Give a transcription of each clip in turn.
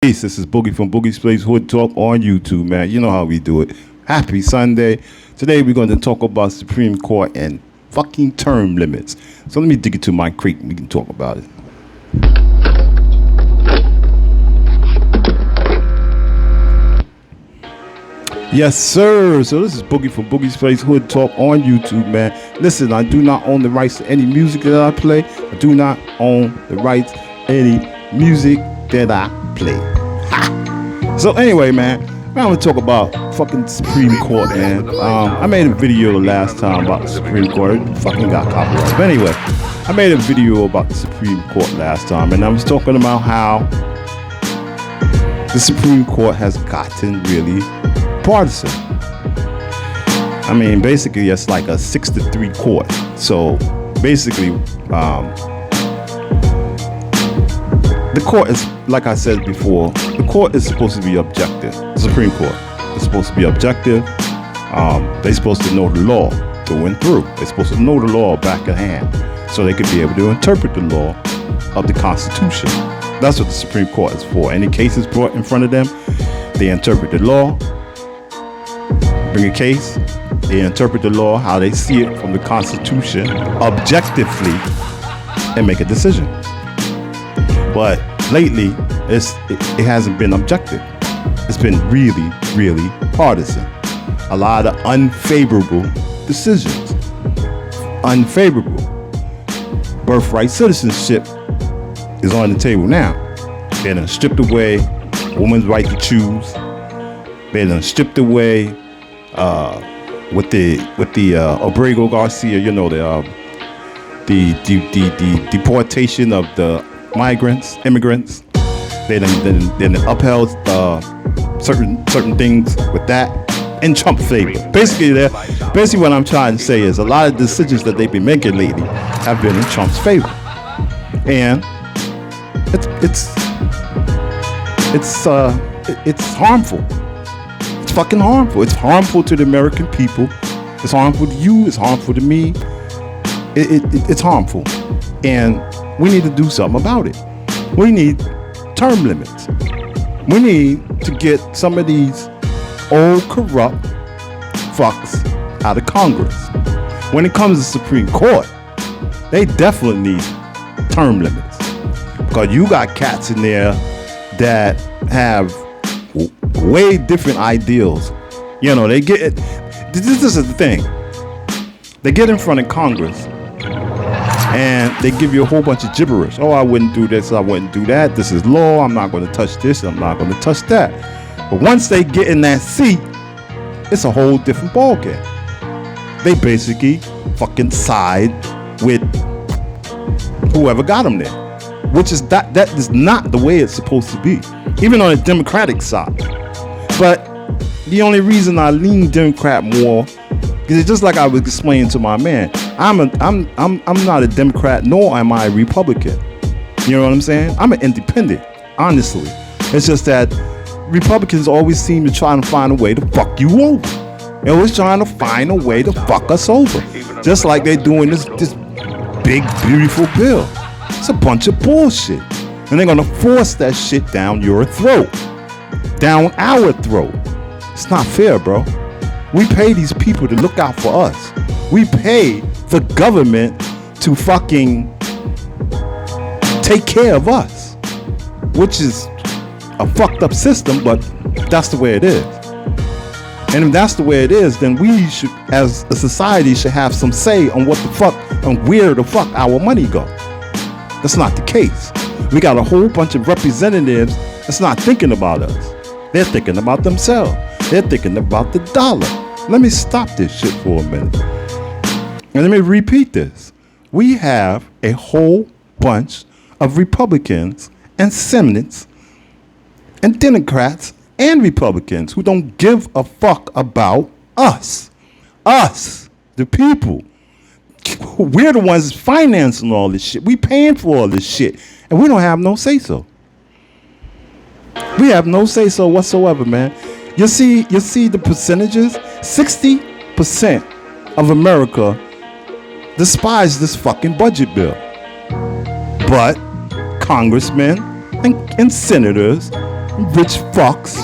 Peace. This is Boogie from Boogie's Place Hood Talk on YouTube, man. You know how we do it. Happy Sunday. Today we're going to talk about Supreme Court and fucking term limits. So let me dig into my crate and we can talk about it. Yes, sir. So this is Boogie from Boogie's Place Hood Talk on YouTube, man. Listen, I do not own the rights to any music that I play. I do not own the rights to any music that I play. Ha! So anyway, man, I'm gonna talk about fucking Supreme Court, man. I made a video last time about the Supreme Court. It fucking got copyrighted. But anyway, I made a video about the Supreme Court last time, and I was talking about how the Supreme Court has gotten really partisan. I mean, basically, it's like a 6-3 court. So basically, the court is, like I said before, the court is supposed to be objective. The Supreme Court is supposed to be objective. They're supposed to know the law through and through. They're supposed to know the law back at hand, so they could be able to interpret the law of the Constitution. That's what the Supreme Court is for. Any cases brought in front of them, they interpret the law, bring a case, they interpret the law how they see it from the Constitution objectively and make a decision. But lately, it hasn't been objective. It's been really, really partisan. A lot of unfavorable decisions. Unfavorable. Birthright citizenship is on the table now. They done stripped away women's right to choose. They done stripped away with the Abrego Garcia, you know, the deportation of the immigrants. They then upheld certain things with that in Trump's favor. Basically what I'm trying to say is a lot of decisions that they've been making lately have been in Trump's favor, and it's harmful. It's fucking harmful. It's harmful to the American people. It's harmful to you. It's harmful to me. It's harmful, and we need to do something about it. We need term limits. We need to get some of these old corrupt fucks out of Congress. When it comes to Supreme Court, they definitely need term limits, because you got cats in there that have way different ideals. You know, they get it. This is the thing. They get in front of Congress and they give you a whole bunch of gibberish. Oh, I wouldn't do this, I wouldn't do that. This is law. I'm not going to touch this. I'm not going to touch that. But once they get in that seat, it's a whole different ballgame. They basically fucking side with whoever got them there, which is that is not the way it's supposed to be, even on the Democratic side. But the only reason I lean Democrat more is it's just like I was explaining to my man. I'm not a Democrat, nor am I a Republican. You know what I'm saying? I'm an independent, honestly. It's just that Republicans always seem to try to find a way to fuck you over. They're always trying to find a way to fuck us over. Just like they're doing this big, beautiful bill. It's a bunch of bullshit. And they're gonna force that shit down your throat. Down our throat. It's not fair, bro. We pay these people to look out for us. We pay the government to fucking take care of us, which is a fucked up system, but that's the way it is. And if that's the way it is, then we should, as a society, should have some say on what the fuck, on where the fuck our money go. That's not the case. We got a whole bunch of representatives that's not thinking about us. They're thinking about themselves. They're thinking about the dollar. Let me stop this shit for a minute. And let me repeat this. We have a whole bunch of Republicans and Senates and Democrats and Republicans who don't give a fuck about us. Us, the people. We're the ones financing all this shit. We paying for all this shit. And we don't have no say-so. We have no say-so whatsoever, man. You see the percentages? 60% of America despise this fucking budget bill. But congressmen and senators rich fucks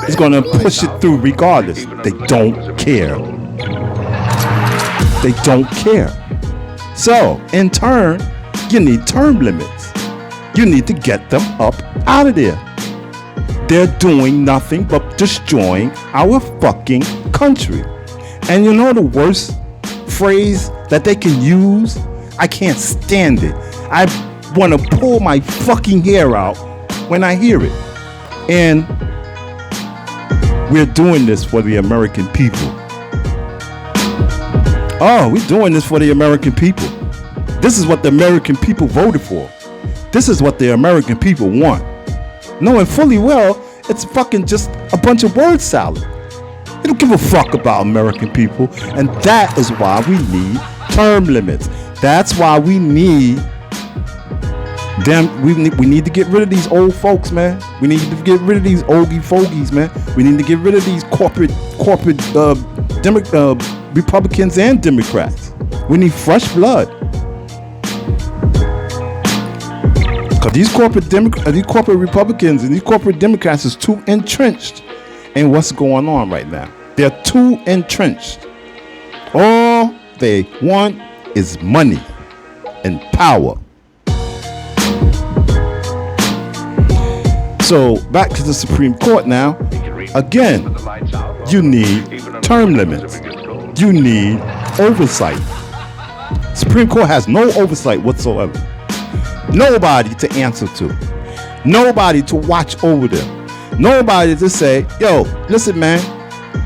is going to push it through regardless. They don't care. They don't care. So, in turn, you need term limits. You need to get them up out of there. They're doing nothing but destroying our fucking country. And you know the worst phrase that they can use? I can't stand it. I want to pull my fucking hair out when I hear it. And we're doing this for the American people. Oh, we're doing this for the American people. This is what the American people voted for. This is what the American people want. Knowing fully well, it's fucking just a bunch of word salad. They don't give a fuck about American people. And that is why we need term limits. That's why we need them. We need to get rid of these old folks, man. We need to get rid of these oldie fogies, man. We need to get rid of these corporate Republicans and Democrats. We need fresh blood. Because these corporate Republicans and these corporate Democrats is too entrenched in what's going on right now. They're too entrenched. All they want is money and power. So back to the Supreme Court now. Again, you need term limits. You need oversight. Supreme Court has no oversight whatsoever. Nobody to answer to. Nobody to watch over them. Nobody to say, yo, listen, man,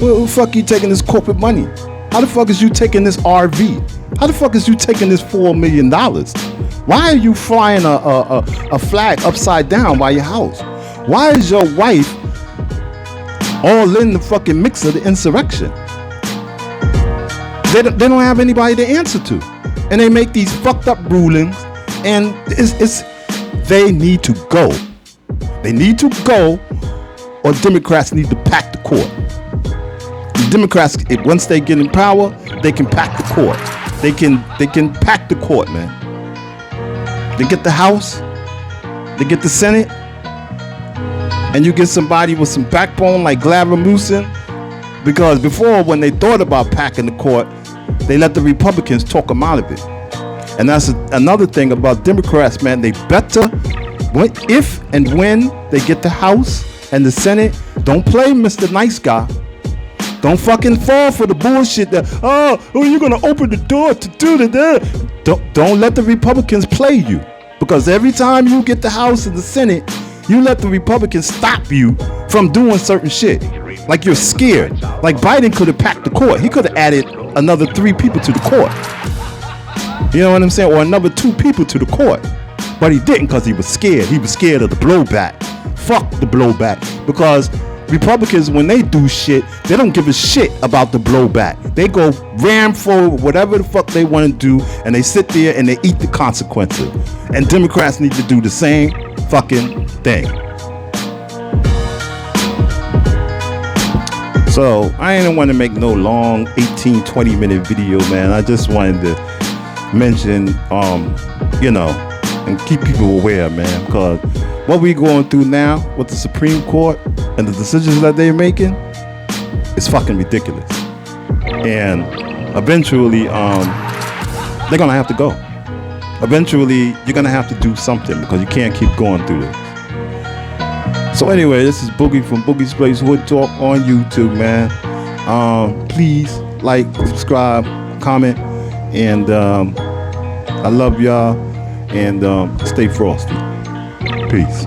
where the fuck you taking this corporate money? How the fuck is you taking this RV? How the fuck is you taking this $4 million? Why are you flying a flag upside down by your house? Why is your wife all in the fucking mix of the insurrection? They don't have anybody to answer to. And they make these fucked up rulings, and they need to go. They need to go, or Democrats need to pack the court. The Democrats, once they get in power, they can pack the court. They can pack the court, man. They get the House, they get the Senate, and you get somebody with some backbone like Glaver-Musin, because before, when they thought about packing the court, they let the Republicans talk them out of it. And that's another thing about Democrats, man. They better, if and when they get the House and the Senate, don't play Mr. Nice Guy. Don't fucking fall for the bullshit that, you're going to open the door to do that. Don't let the Republicans play you. Because every time you get the House and the Senate, you let the Republicans stop you from doing certain shit. Like you're scared. Like Biden could have packed the court. He could have added another 3 people to the court. You know what I'm saying? Or another 2 people to the court. But he didn't because he was scared. He was scared of the blowback. Fuck the blowback. Because Republicans, when they do shit, they don't give a shit about the blowback. They go ram forward, whatever the fuck they want to do, and they sit there and they eat the consequences. And Democrats need to do the same fucking thing. So I didn't want to make no long 18-20 minute video, man. I just wanted to mention and keep people aware, man, because what we going through now with the Supreme Court and the decisions that they're making is fucking ridiculous. And eventually they're gonna have to go. Eventually you're gonna have to do something, because you can't keep going through this. So anyway, this is Boogie from Boogie's Place Hood Talk on YouTube, man. Please like, subscribe, comment, and I love y'all, and stay frosty. Peace.